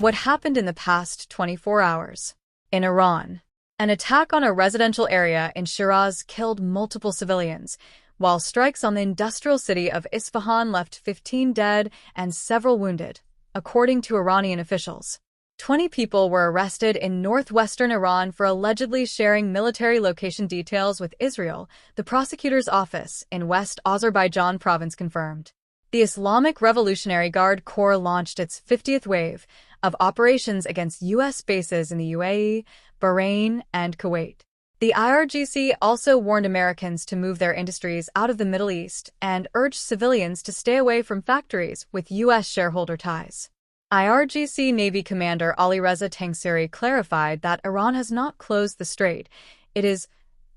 What happened in the past 24 hours? In Iran, an attack on a residential area in Shiraz killed multiple civilians, while strikes on the industrial city of Isfahan left 15 dead and several wounded, according to Iranian officials. 20 people were arrested in northwestern Iran for allegedly sharing military location details with Israel, the prosecutor's office in West Azerbaijan province confirmed. The Islamic Revolutionary Guard Corps launched its 50th wave of operations against U.S. bases in the UAE, Bahrain, and Kuwait. The IRGC also warned Americans to move their industries out of the Middle East and urged civilians to stay away from factories with U.S. shareholder ties. IRGC Navy Commander Alireza Tangsiri clarified that Iran has not closed the strait, it is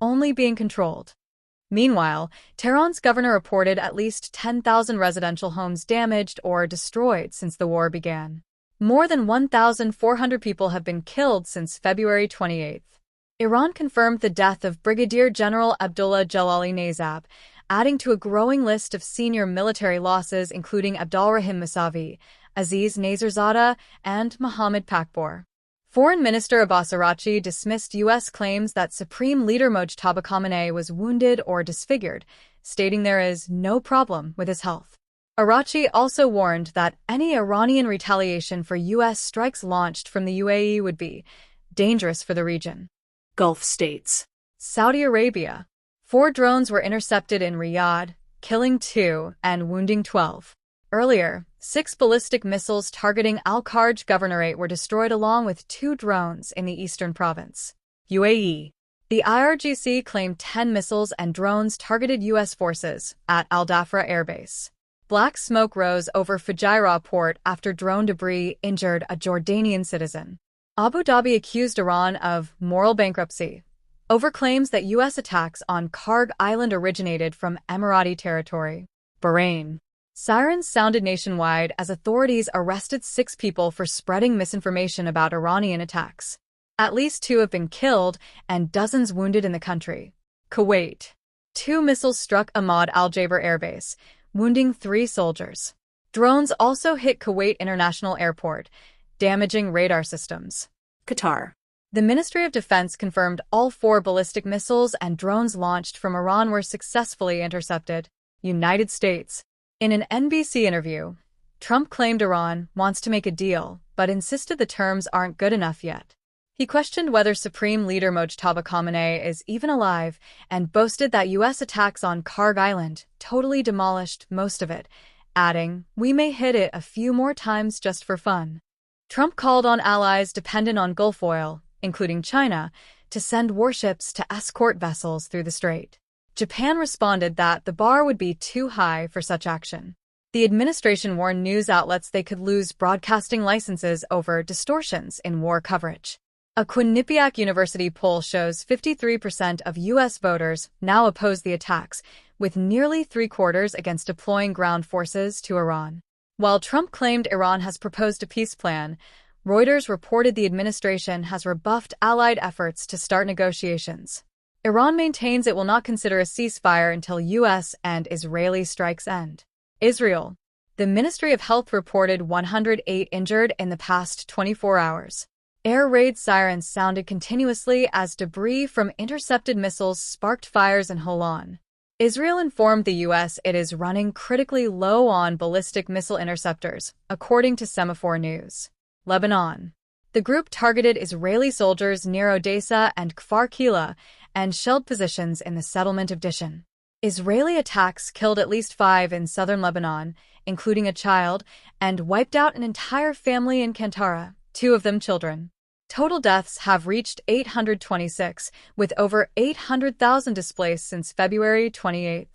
only being controlled. Meanwhile, Tehran's governor reported at least 10,000 residential homes damaged or destroyed since the war began. More than 1,400 people have been killed since February 28. Iran confirmed the death of Brigadier General Abdullah Jalali Nasab, adding to a growing list of senior military losses including Abdolrahim Musavi, Aziz Naserzadeh, and Mohammad Pakpor. Foreign Minister Abbas Araghchi dismissed U.S. claims that Supreme Leader Mojtaba Khamenei was wounded or disfigured, stating there is no problem with his health. Araghchi also warned that any Iranian retaliation for U.S. strikes launched from the UAE would be dangerous for the region. Gulf states. Saudi Arabia. 4 drones were intercepted in Riyadh, killing 2 and wounding 12. Earlier, 6 ballistic missiles targeting Al-Kharj Governorate were destroyed along with 2 drones in the eastern province. UAE. The IRGC claimed 10 missiles and drones targeted U.S. forces at al-Dhafra airbase. Black smoke rose over Fujairah port after drone debris injured a Jordanian citizen. Abu Dhabi accused Iran of moral bankruptcy over claims that U.S. attacks on Karg Island originated from Emirati territory. Bahrain. Sirens sounded nationwide as authorities arrested 6 people for spreading misinformation about Iranian attacks. At least 2 have been killed and dozens wounded in the country. Kuwait. 2 missiles struck Ahmad al-Jaber airbase, wounding 3 soldiers. Drones also hit Kuwait International Airport, damaging radar systems. Qatar. The Ministry of Defense confirmed all 4 ballistic missiles and drones launched from Iran were successfully intercepted. United States. In an NBC interview, Trump claimed Iran wants to make a deal, but insisted the terms aren't good enough yet. He questioned whether Supreme Leader Mojtaba Khamenei is even alive and boasted that U.S. attacks on Karg Island totally demolished most of it, adding, "We may hit it a few more times just for fun." Trump called on allies dependent on Gulf oil, including China, to send warships to escort vessels through the strait. Japan responded that the bar would be too high for such action. The administration warned news outlets they could lose broadcasting licenses over distortions in war coverage. A Quinnipiac University poll shows 53% of U.S. voters now oppose the attacks, with nearly 3/4 against deploying ground forces to Iran. While Trump claimed Iran has proposed a peace plan, Reuters reported the administration has rebuffed allied efforts to start negotiations. Iran maintains it will not consider a ceasefire until U.S. and Israeli strikes end. Israel. The Ministry of Health reported 108 injured in the past 24 hours. Air raid sirens sounded continuously as debris from intercepted missiles sparked fires in Holon. Israel informed the U.S. it is running critically low on ballistic missile interceptors, according to Semaphore News. Lebanon. The group targeted Israeli soldiers near Odessa and Kfar Kila and shelled positions in the settlement of Dishan. Israeli attacks killed at least 5 in southern Lebanon, including a child, and wiped out an entire family in Kantara, 2 of them children. Total deaths have reached 826, with over 800,000 displaced since February 28.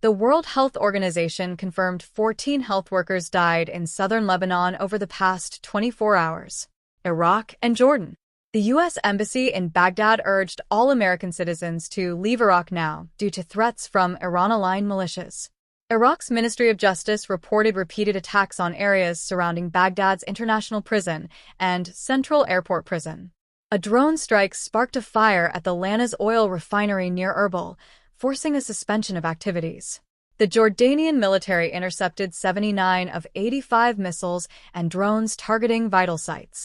The World Health Organization confirmed 14 health workers died in southern Lebanon over the past 24 hours. Iraq and Jordan. The U.S. Embassy in Baghdad urged all American citizens to leave Iraq now due to threats from Iran-aligned militias. Iraq's Ministry of Justice reported repeated attacks on areas surrounding Baghdad's International Prison and Central Airport Prison. A drone strike sparked a fire at the Lana's oil refinery near Erbil, forcing a suspension of activities. The Jordanian military intercepted 79 of 85 missiles and drones targeting vital sites.